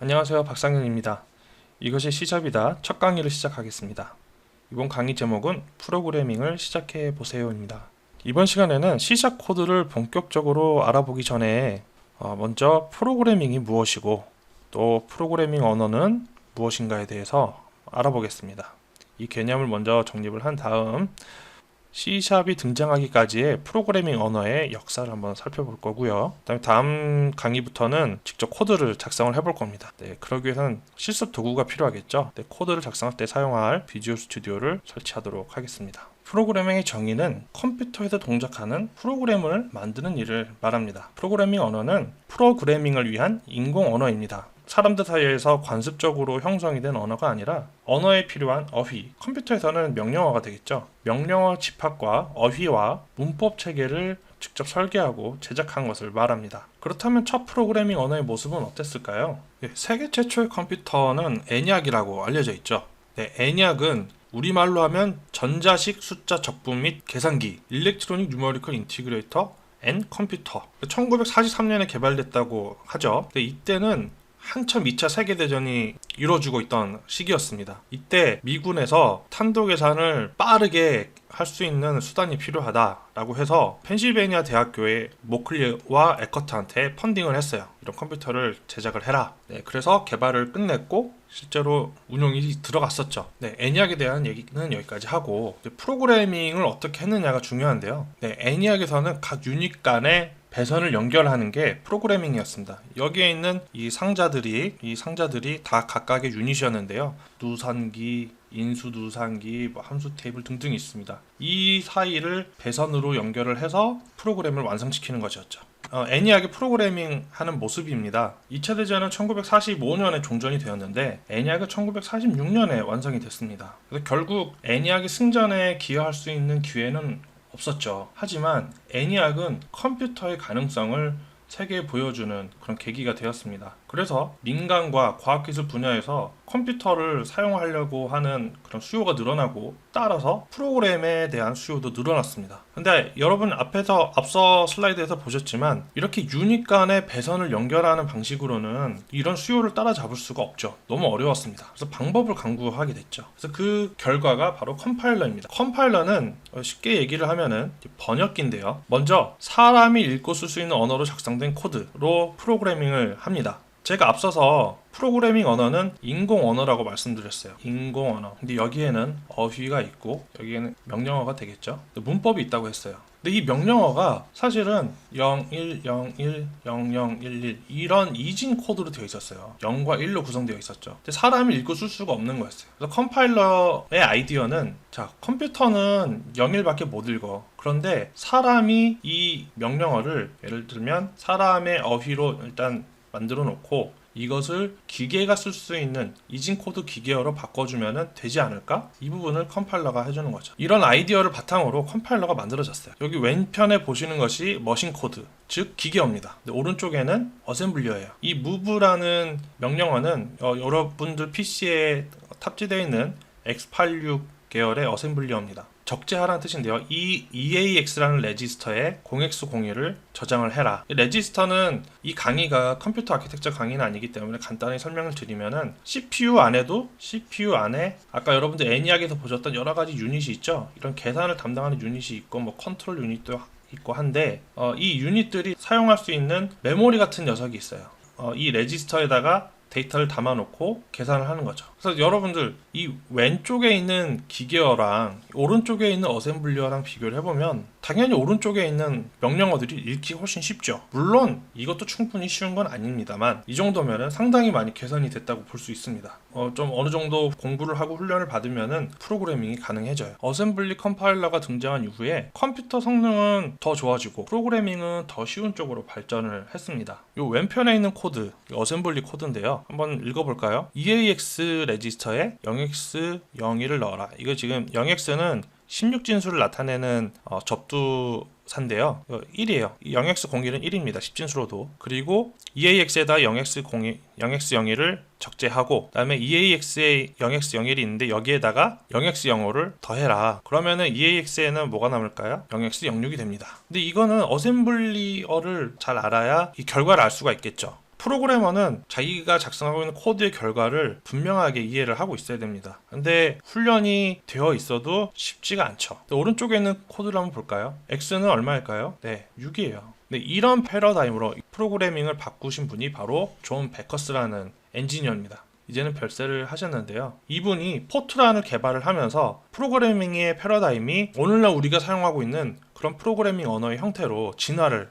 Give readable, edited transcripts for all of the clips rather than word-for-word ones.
안녕하세요. 박상현입니다. 이것이 C샵이다 첫 강의를 시작하겠습니다. 이번 강의 제목은 프로그래밍을 시작해 보세요입니다. 이번 시간에는 C샵 코드를 본격적으로 알아보기 전에 먼저 프로그래밍이 무엇이고 또 프로그래밍 언어는 무엇인가에 대해서 알아보겠습니다. 이 개념을 먼저 정립을 한 다음 C샵이 등장하기까지의 프로그래밍 언어의 역사를 한번 살펴볼 거고요. 그다음에 다음 강의부터는 직접 코드를 작성을 해볼 겁니다. 그러기 위해서는 실습 도구가 필요하겠죠. 코드를 작성할 때 사용할 비주얼 스튜디오를 설치하도록 하겠습니다. 프로그래밍의 정의는 컴퓨터에서 동작하는 프로그램을 만드는 일을 말합니다. 프로그래밍 언어는 프로그래밍을 위한 인공 언어입니다. 사람들 사이에서 관습적으로 형성이 된 언어가 아니라 언어에 필요한 어휘, 컴퓨터에서는 명령어가 되겠죠. 명령어 집합과 어휘와 문법 체계를 직접 설계하고 제작한 것을 말합니다. 그렇다면 첫 프로그래밍 언어의 모습은 어땠을까요? 세계 최초의 컴퓨터는 ENIAC이라고 알려져 있죠. ENIAC은 우리말로 하면 전자식 숫자 적분 및 계산기, 일렉트로닉 뉴머리컬 인티그레이터 앤 컴퓨터. 1943년에 개발됐다고 하죠. 이때는 한참 2차 세계대전이 이루어지고 있던 시기였습니다. 이때 미군에서 탄도 계산을 빠르게 할 수 있는 수단이 필요하다라고 해서 펜실베니아 대학교의 모클리와 에커트한테 펀딩을 했어요. 이런 컴퓨터를 제작을 해라. 그래서 개발을 끝냈고 실제로 운용이 들어갔었죠. ENIAC에 대한 얘기는 여기까지 하고 프로그래밍을 어떻게 했느냐가 중요한데요. ENIAC에서는 각 유닛 간의 배선을 연결하는 게 프로그래밍이었습니다. 여기에 있는 이 상자들이 다 각각의 유닛이었는데요. 누산기, 인수 누산기, 함수 테이블 등등이 있습니다. 이 사이를 배선으로 연결을 해서 프로그램을 완성시키는 것이었죠. ENIAC의 프로그래밍 하는 모습입니다. 2차 대전은 1945년에 종전이 되었는데 ENIAC은 1946년에 완성이 됐습니다. 그래서 결국 ENIAC의 승전에 기여할 수 있는 기회는 없었죠. 하지만 ENIAC은 컴퓨터의 가능성을 세계에 보여주는 그런 계기가 되었습니다. 그래서 민간과 과학기술 분야에서 컴퓨터를 사용하려고 하는 그런 수요가 늘어나고 따라서 프로그램에 대한 수요도 늘어났습니다. 근데 여러분 앞서 슬라이드에서 보셨지만 이렇게 유닛 간의 배선을 연결하는 방식으로는 이런 수요를 따라잡을 수가 없죠. 너무 어려웠습니다. 그래서 방법을 강구하게 됐죠. 그래서 그 결과가 바로 컴파일러입니다. 컴파일러는 쉽게 얘기를 하면은 번역기인데요. 먼저 사람이 읽고 쓸 수 있는 언어로 작성된 코드로 프로그래밍을 합니다. 제가 앞서서 프로그래밍 언어는 인공 언어라고 말씀드렸어요. 인공 언어. 근데 여기에는 어휘가 있고 여기에는 명령어가 되겠죠. 문법이 있다고 했어요. 근데 이 명령어가 사실은 0101 0011 이런 이진 코드로 되어 있었어요. 0과 1로 구성되어 있었죠. 근데 사람이 읽고 쓸 수가 없는 거였어요. 그래서 컴파일러의 아이디어는 컴퓨터는 01밖에 못 읽어. 그런데 사람이 이 명령어를 예를 들면 사람의 어휘로 일단 만들어 놓고 이것을 기계가 쓸 수 있는 이진 코드 기계어로 바꿔주면 되지 않을까? 이 부분을 컴파일러가 해주는 거죠. 이런 아이디어를 바탕으로 컴파일러가 만들어졌어요. 여기 왼편에 보시는 것이 머신 코드, 즉 기계어입니다. 오른쪽에는 어셈블리어예요. 이 move라는 명령어는 여러분들 PC에 탑재되어 있는 x86 계열의 어셈블리어입니다. 적재하라는 뜻인데요. 이 EAX라는 레지스터에 0x01을 저장을 해라. 이 레지스터는 이 강의가 컴퓨터 아키텍처 강의는 아니기 때문에 간단히 설명을 드리면은 CPU 안에 아까 여러분들 ENIAC에서 보셨던 여러 가지 유닛이 있죠. 이런 계산을 담당하는 유닛이 있고 뭐 컨트롤 유닛도 있고 한데 이 유닛들이 사용할 수 있는 메모리 같은 녀석이 있어요. 이 레지스터에다가 데이터를 담아놓고 계산을 하는 거죠. 그래서 여러분들 이 왼쪽에 있는 기계어랑 오른쪽에 있는 어셈블리어랑 비교를 해보면 당연히 오른쪽에 있는 명령어들이 읽기 훨씬 쉽죠. 물론 이것도 충분히 쉬운 건 아닙니다만 이 정도면 상당히 많이 개선이 됐다고 볼 수 있습니다. 좀 어느 정도 공부를 하고 훈련을 받으면 프로그래밍이 가능해져요. 어셈블리 컴파일러가 등장한 이후에 컴퓨터 성능은 더 좋아지고 프로그래밍은 더 쉬운 쪽으로 발전을 했습니다. 이 왼편에 있는 코드, 어셈블리 코드인데요. 한번 읽어볼까요? EAX 레지스터에 0x01을 넣어라. 이거 지금 0x는 16진수를 나타내는 접두사인데요. 1이에요. 0x01은 1입니다. 10진수로도. 그리고 EAX에다 0x01을 적재하고 그 다음에 EAX에 0x01이 있는데 여기에다가 0x05를 더해라. 그러면은 EAX에는 뭐가 남을까요? 0x06이 됩니다. 근데 이거는 어셈블리어를 잘 알아야 이 결과를 알 수가 있겠죠. 프로그래머는 자기가 작성하고 있는 코드의 결과를 분명하게 이해를 하고 있어야 됩니다. 근데 훈련이 되어 있어도 쉽지가 않죠. 오른쪽에 있는 코드를 한번 볼까요? x는 얼마일까요? 네, 6이에요. 네, 이런 패러다임으로 프로그래밍을 바꾸신 분이 바로 존 베커스라는 엔지니어입니다. 이제는 별세를 하셨는데요. 이분이 포트란을 개발을 하면서 프로그래밍의 패러다임이 오늘날 우리가 사용하고 있는 그런 프로그래밍 언어의 형태로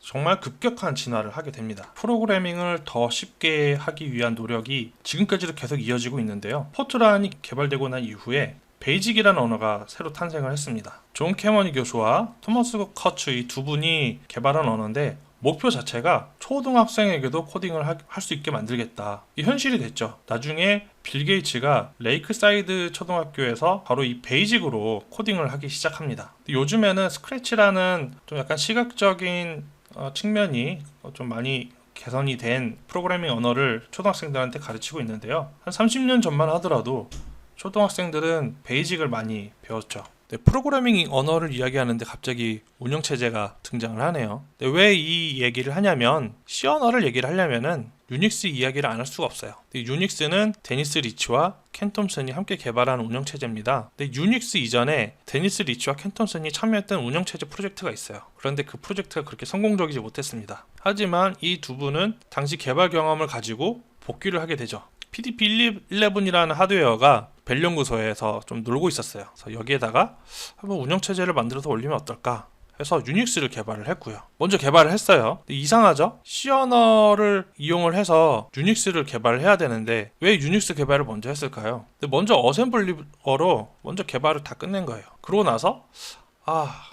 정말 급격한 진화를 하게 됩니다. 프로그래밍을 더 쉽게 하기 위한 노력이 지금까지도 계속 이어지고 있는데요. 포트란이 개발되고 난 이후에 베이직이라는 언어가 새로 탄생을 했습니다. 존 캐머니 교수와 토머스 커츠 이 두 분이 개발한 언어인데 목표 자체가 초등학생에게도 코딩을 할 수 있게 만들겠다. 이 현실이 됐죠. 나중에 빌 게이츠가 레이크사이드 초등학교에서 바로 이 베이직으로 코딩을 하기 시작합니다. 요즘에는 스크래치라는 좀 약간 시각적인 측면이 좀 많이 개선이 된 프로그래밍 언어를 초등학생들한테 가르치고 있는데요. 한 30년 전만 하더라도 초등학생들은 베이직을 많이 배웠죠. 네, 프로그래밍 언어를 이야기하는데 갑자기 운영체제가 등장을 하네요. 네, 왜 이 얘기를 하냐면 C 언어를 얘기를 하려면은 유닉스 이야기를 안 할 수가 없어요. 네, 유닉스는 데니스 리치와 켄 톰슨이 함께 개발한 운영체제입니다. 네, 유닉스 이전에 데니스 리치와 켄 톰슨이 참여했던 운영체제 프로젝트가 있어요. 그런데 그 프로젝트가 그렇게 성공적이지 못했습니다. 하지만 이 두 분은 당시 개발 경험을 가지고 복귀를 하게 되죠. PDP-11이라는 하드웨어가 벨 연구소에서 좀 놀고 있었어요. 그래서 여기에다가 한번 운영체제를 만들어서 올리면 어떨까 해서 유닉스를 개발을 했고요. 먼저 개발을 했어요. 근데 이상하죠? C 언어를 이용을 해서 유닉스를 개발을 해야 되는데 왜 유닉스 개발을 먼저 했을까요? 근데 먼저 어셈블리어로 먼저 개발을 다 끝낸 거예요. 그러고 나서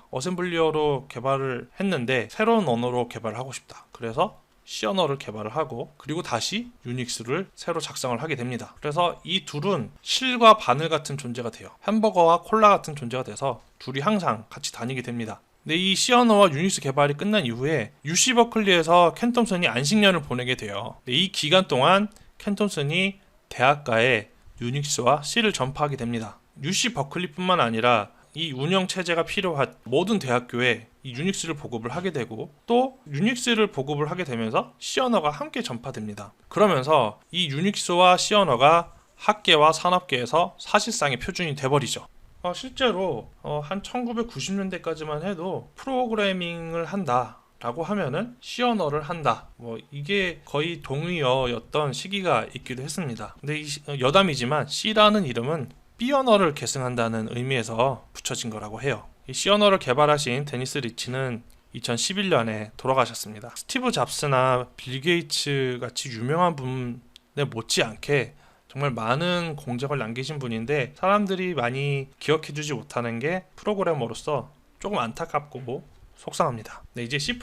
어셈블리어로 개발을 했는데 새로운 언어로 개발을 하고 싶다. 그래서 C 언어를 개발을 하고 그리고 다시 유닉스를 새로 작성을 하게 됩니다. 그래서 이 둘은 실과 바늘 같은 존재가 돼요. 햄버거와 콜라 같은 존재가 돼서 둘이 항상 같이 다니게 됩니다. 근데 이 C 언어와 유닉스 개발이 끝난 이후에 UC 버클리에서 켄 톰슨이 안식년을 보내게 돼요. 이 기간 동안 켄 톰슨이 대학가에 유닉스와 C를 전파하게 됩니다. UC 버클리뿐만 아니라 이 운영 체제가 필요한 모든 대학교에 이 유닉스를 보급을 하게 되고 또 유닉스를 보급을 하게 되면서 C 언어가 함께 전파됩니다. 그러면서 이 유닉스와 C 언어가 학계와 산업계에서 사실상의 표준이 돼버리죠. 실제로 한 1990년대까지만 해도 프로그래밍을 한다 라고 하면은 C 언어를 한다 이게 거의 동의어였던 시기가 있기도 했습니다. 근데 여담이지만 C라는 이름은 B 언어를 계승한다는 의미에서 붙여진 거라고 해요. 이 C 언어를 개발하신 데니스 리치는 2011년에 돌아가셨습니다. 스티브 잡스나 빌 게이츠 같이 유명한 분에 못지않게 정말 많은 공적을 남기신 분인데 사람들이 많이 기억해주지 못하는 게 프로그래머로서 조금 안타깝고 속상합니다. 네, 이제 C++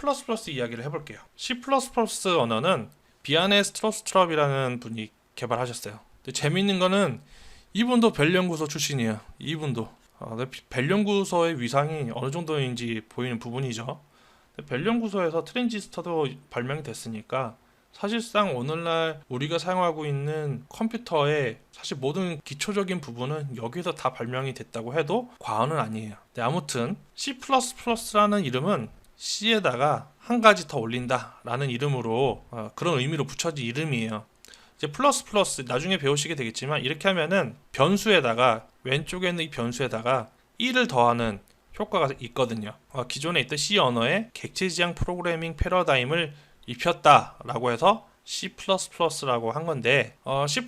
이야기를 해볼게요. C++ 언어는 비아네 스트로스트럽이라는 분이 개발하셨어요. 근데 재미있는 거는 이분도 벨 연구소 출신이에요. 이분도 벨 연구소의 위상이 어느 정도인지 보이는 부분이죠. 벨 연구소에서 트랜지스터도 발명이 됐으니까 사실상 오늘날 우리가 사용하고 있는 컴퓨터의 사실 모든 기초적인 부분은 여기서 다 발명이 됐다고 해도 과언은 아니에요. 네, 아무튼 C++라는 이름은 C에다가 한 가지 더 올린다 라는 이름으로 그런 의미로 붙여진 이름이에요. 이제 플러스 나중에 배우시게 되겠지만 이렇게 하면은 변수에다가 왼쪽에 있는 이 변수에다가 1을 더하는 효과가 있거든요. 기존에 있던 C 언어에 객체지향 프로그래밍 패러다임을 입혔다라고 해서 C++라고 한 건데 C++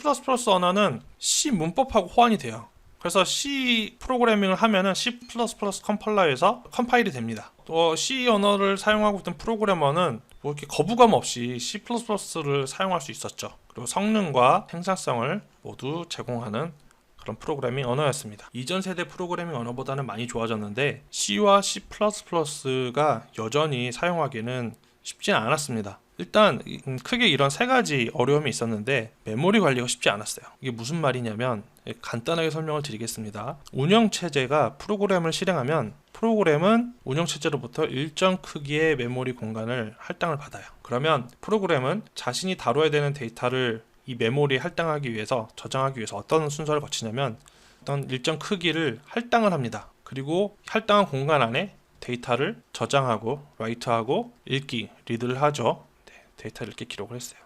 언어는 C 문법하고 호환이 돼요. 그래서 C 프로그래밍을 하면은 C++ 컴파일러에서 컴파일이 됩니다. 또 C 언어를 사용하고 있던 프로그래머는 이렇게 거부감 없이 C++를 사용할 수 있었죠. 그리고 성능과 생산성을 모두 제공하는 그런 프로그래밍 언어였습니다. 이전 세대 프로그래밍 언어보다는 많이 좋아졌는데 C와 C++가 여전히 사용하기는 쉽지는 않았습니다. 일단 크게 이런 세 가지 어려움이 있었는데 메모리 관리가 쉽지 않았어요. 이게 무슨 말이냐면 간단하게 설명을 드리겠습니다. 운영체제가 프로그램을 실행하면 프로그램은 운영체제로부터 일정 크기의 메모리 공간을 할당을 받아요. 그러면 프로그램은 자신이 다뤄야 되는 데이터를 이 메모리에 할당하기 위해서 저장하기 위해서 어떤 순서를 거치냐면 어떤 일정 크기를 할당을 합니다. 그리고 할당한 공간 안에 데이터를 저장하고 라이트하고 읽기, 리드를 하죠. 데이터를 이렇게 기록을 했어요.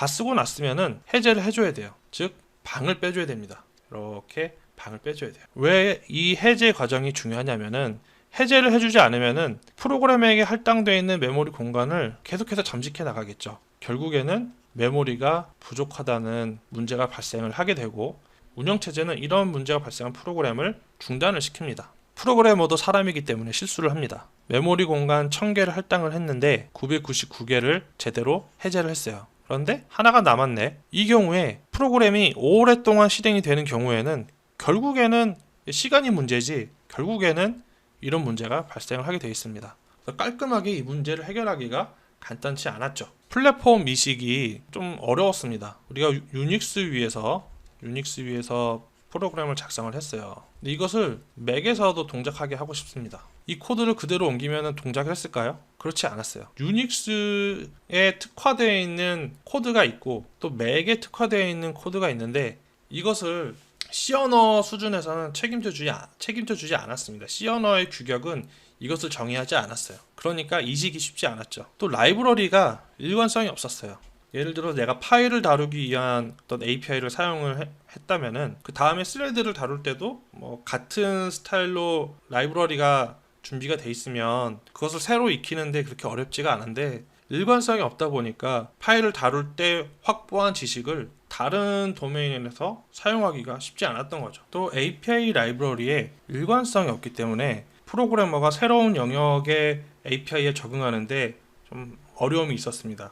다 쓰고 났으면은 해제를 해줘야 돼요. 즉 방을 빼줘야 됩니다. 이렇게 방을 빼줘야 돼요. 왜 이 해제 과정이 중요하냐면은 해제를 해주지 않으면은 프로그램에게 할당되어 있는 메모리 공간을 계속해서 잠식해 나가겠죠. 결국에는 메모리가 부족하다는 문제가 발생을 하게 되고, 운영체제는 이런 문제가 발생한 프로그램을 중단을 시킵니다. 프로그래머도 사람이기 때문에 실수를 합니다. 메모리 공간 1000개를 할당을 했는데 999개를 제대로 해제를 했어요. 그런데 하나가 남았네. 이 경우에 프로그램이 오랫동안 실행이 되는 경우에는 결국에는 시간이 문제지, 결국에는 이런 문제가 발생을 하게 되어 있습니다. 깔끔하게 이 문제를 해결하기가 간단치 않았죠. 플랫폼 이식이 좀 어려웠습니다. 우리가 유닉스 위에서 프로그램을 작성을 했어요. 근데 이것을 맥에서도 동작하게 하고 싶습니다. 이 코드를 그대로 옮기면 동작을 했을까요? 그렇지 않았어요. 유닉스에 특화되어 있는 코드가 있고 또 맥에 특화되어 있는 코드가 있는데, 이것을 C 언어 수준에서는 책임져 주지 않았습니다. C 언어의 규격은 이것을 정의하지 않았어요. 그러니까 이식이 쉽지 않았죠. 또 라이브러리가 일관성이 없었어요. 예를 들어 내가 파일을 다루기 위한 어떤 API를 사용을 했다면은 그 다음에 스레드를 다룰 때도 뭐 같은 스타일로 라이브러리가 준비가 돼 있으면 그것을 새로 익히는데 그렇게 어렵지가 않은데, 일관성이 없다 보니까 파일을 다룰 때 확보한 지식을 다른 도메인에서 사용하기가 쉽지 않았던 거죠. 또 API 라이브러리에 일관성이 없기 때문에 프로그래머가 새로운 영역의 API에 적응하는데 좀 어려움이 있었습니다.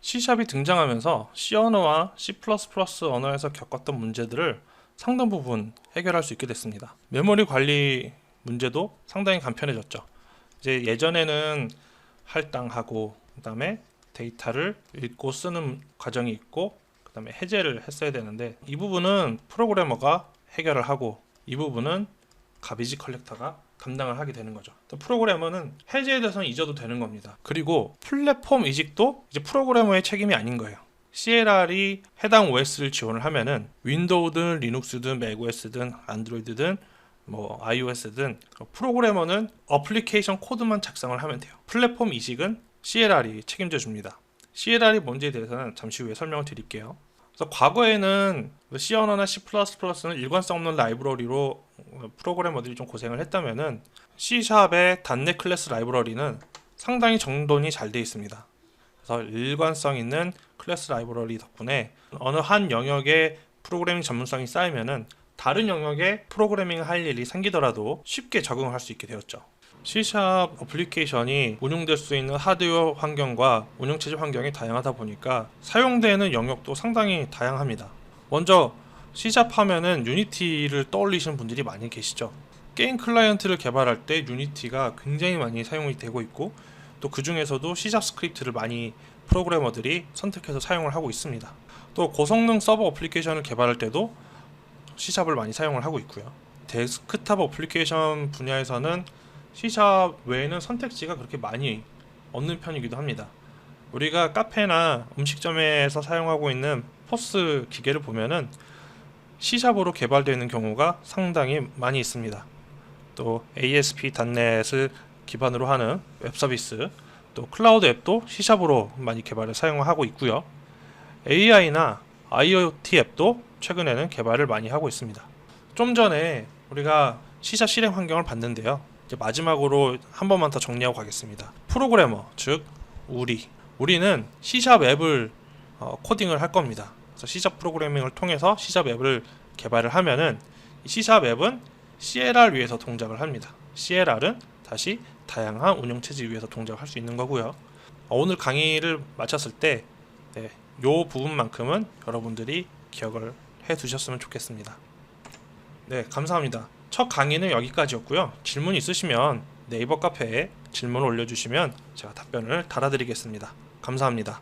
C샵이 등장하면서 C 언어와 C++ 언어에서 겪었던 문제들을 상당 부분 해결할 수 있게 됐습니다. 메모리 관리 문제도 상당히 간편해졌죠. 이제 예전에는 할당하고 그 다음에 데이터를 읽고 쓰는 과정이 있고 그 다음에 해제를 했어야 되는데, 이 부분은 프로그래머가 해결을 하고 이 부분은 가비지 컬렉터가 감당을 하게 되는 거죠. 또 프로그래머는 해제에 대해서는 잊어도 되는 겁니다. 그리고 플랫폼 이식도 이제 프로그래머의 책임이 아닌 거예요. CLR이 해당 OS를 지원을 하면은 윈도우든 리눅스든 맥OS든 안드로이드든 뭐 iOS든 프로그래머는 어플리케이션 코드만 작성을 하면 돼요. 플랫폼 이식은 CLR이 책임져 줍니다. CLR이 뭔지에 대해서는 잠시 후에 설명을 드릴게요. 그래서 과거에는 C 언어나 C++는 일관성 없는 라이브러리로 프로그래머들이 좀 고생을 했다면은 C샵의 .NET 클래스 라이브러리는 상당히 정돈이 잘 되어 있습니다. 그래서 일관성 있는 클래스 라이브러리 덕분에 어느 한 영역의 프로그래밍 전문성이 쌓이면은 다른 영역에 프로그래밍을 할 일이 생기더라도 쉽게 적응을 할 수 있게 되었죠. C샵 어플리케이션이 운용될 수 있는 하드웨어 환경과 운영체제 환경이 다양하다 보니까 사용되는 영역도 상당히 다양합니다. 먼저 C샵 하면은 유니티를 떠올리시는 분들이 많이 계시죠. 게임 클라이언트를 개발할 때 유니티가 굉장히 많이 사용이 되고 있고, 또 그 중에서도 C샵 스크립트를 많이 프로그래머들이 선택해서 사용을 하고 있습니다. 또 고성능 서버 어플리케이션을 개발할 때도 C샵을 많이 사용을 하고 있고요. 데스크탑 어플리케이션 분야에서는 C샵 외에는 선택지가 그렇게 많이 없는 편이기도 합니다. 우리가 카페나 음식점에서 사용하고 있는 포스 기계를 보면은 C샵으로 개발되어 있는 경우가 상당히 많이 있습니다. 또 ASP.NET을 기반으로 하는 웹 서비스, 또 클라우드 앱도 C샵으로 많이 개발을 사용하고 있고요. AI나 IoT 앱도 최근에는 개발을 많이 하고 있습니다. 좀 전에 우리가 C샵 실행 환경을 봤는데요. 이제 마지막으로 한 번만 더 정리하고 가겠습니다. 프로그래머, 즉 우리는 C샵 앱을 코딩을 할 겁니다. 그래서 C샵 프로그래밍을 통해서 C샵 앱을 개발을 하면은 C샵 앱은 CLR 위에서 동작을 합니다. CLR은 다시 다양한 운영체제 위에서 동작을 할 수 있는 거고요. 오늘 강의를 마쳤을 때 이 부분만큼은 여러분들이 기억을 해 두셨으면 좋겠습니다. 네, 감사합니다. 첫 강의는 여기까지였고요. 질문 있으시면 네이버 카페에 질문을 올려주시면 제가 답변을 달아드리겠습니다. 감사합니다.